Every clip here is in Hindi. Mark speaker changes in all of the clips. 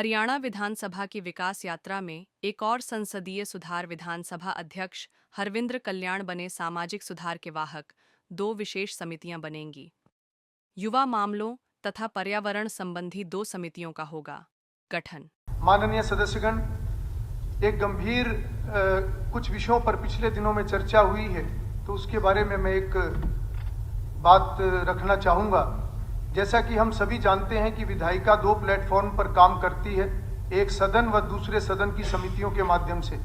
Speaker 1: हरियाणा विधानसभा की विकास यात्रा में एक और संसदीय सुधार। विधानसभा अध्यक्ष हरविंद्र कल्याण बने सामाजिक सुधार के वाहक। 2 विशेष समितियां बनेंगी। युवा मामलों तथा पर्यावरण संबंधी 2 समितियों का होगा गठन।
Speaker 2: माननीय सदस्यगण, एक गंभीर कुछ विषयों पर पिछले दिनों में चर्चा हुई है, तो उसके बारे में मैं एक बात रखना चाहूँगा। जैसा कि हम सभी जानते हैं कि विधायिका 2 प्लेटफॉर्म पर काम करती है, एक सदन व दूसरे सदन की समितियों के माध्यम से।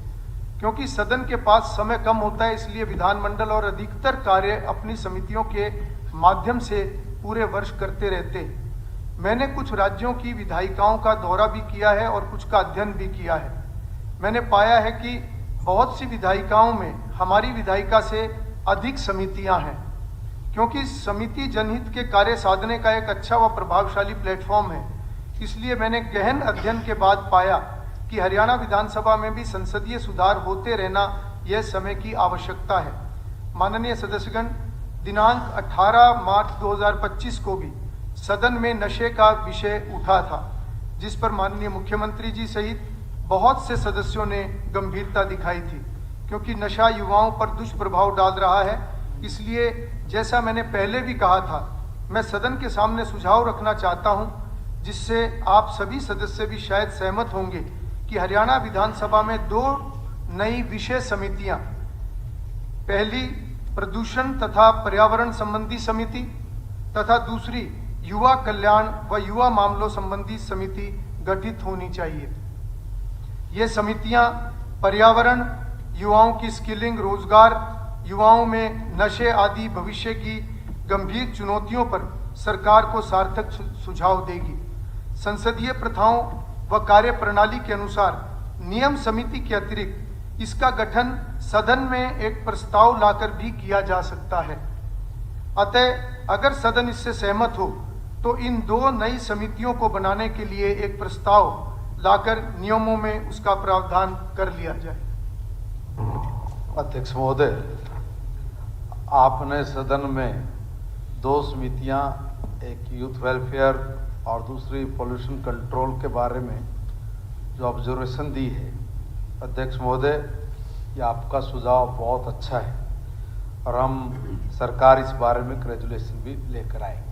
Speaker 2: क्योंकि सदन के पास समय कम होता है, इसलिए विधानमंडल और अधिकतर कार्य अपनी समितियों के माध्यम से पूरे वर्ष करते रहते हैं। मैंने कुछ राज्यों की विधायिकाओं का दौरा भी किया है और कुछ का अध्ययन भी किया है। मैंने पाया है कि बहुत सी विधायिकाओं में हमारी विधायिका से अधिक समितियां हैं, क्योंकि समिति जनहित के कार्य साधने का एक अच्छा व प्रभावशाली प्लेटफॉर्म है। इसलिए मैंने गहन अध्ययन के बाद पाया कि हरियाणा विधानसभा में भी संसदीय सुधार होते रहना यह समय की आवश्यकता है। माननीय सदस्यगण, दिनांक 18 मार्च 2025 को भी सदन में नशे का विषय उठा था, जिस पर माननीय मुख्यमंत्री जी सहित बहुत से सदस्यों ने गंभीरता दिखाई थी, क्योंकि नशा युवाओं पर दुष्प्रभाव डाल रहा है। इसलिए जैसा मैंने पहले भी कहा था, मैं सदन के सामने सुझाव रखना चाहता हूं, जिससे आप सभी सदस्य भी शायद सहमत होंगे कि हरियाणा विधानसभा में 2 नई विशेष समितियां, पहली प्रदूषण तथा पर्यावरण संबंधी समिति तथा दूसरी युवा कल्याण व युवा मामलों संबंधी समिति गठित होनी चाहिए। ये समितियां पर्यावरण, युवाओं की स्किलिंग, रोजगार, युवाओं में नशे आदि भविष्य की गंभीर चुनौतियों पर सरकार को सार्थक सुझाव देगी। संसदीय प्रथाओं व कार्य प्रणाली के अनुसार नियम समिति के अतिरिक्त इसका गठन सदन में एक प्रस्ताव लाकर भी किया जा सकता है। अतः अगर सदन इससे सहमत हो तो इन 2 नई समितियों को बनाने के लिए एक प्रस्ताव लाकर नियमों में उसका प्रावधान कर लिया जाए।
Speaker 3: अध्यक्ष महोदय, आपने सदन में 2 समितियां, एक यूथ वेलफेयर और दूसरी पोल्यूशन कंट्रोल के बारे में जो ऑब्जर्वेशन दी है, अध्यक्ष महोदय, ये आपका सुझाव बहुत अच्छा है और हम सरकार इस बारे में ग्रेजुलेशन भी लेकर आएंगे।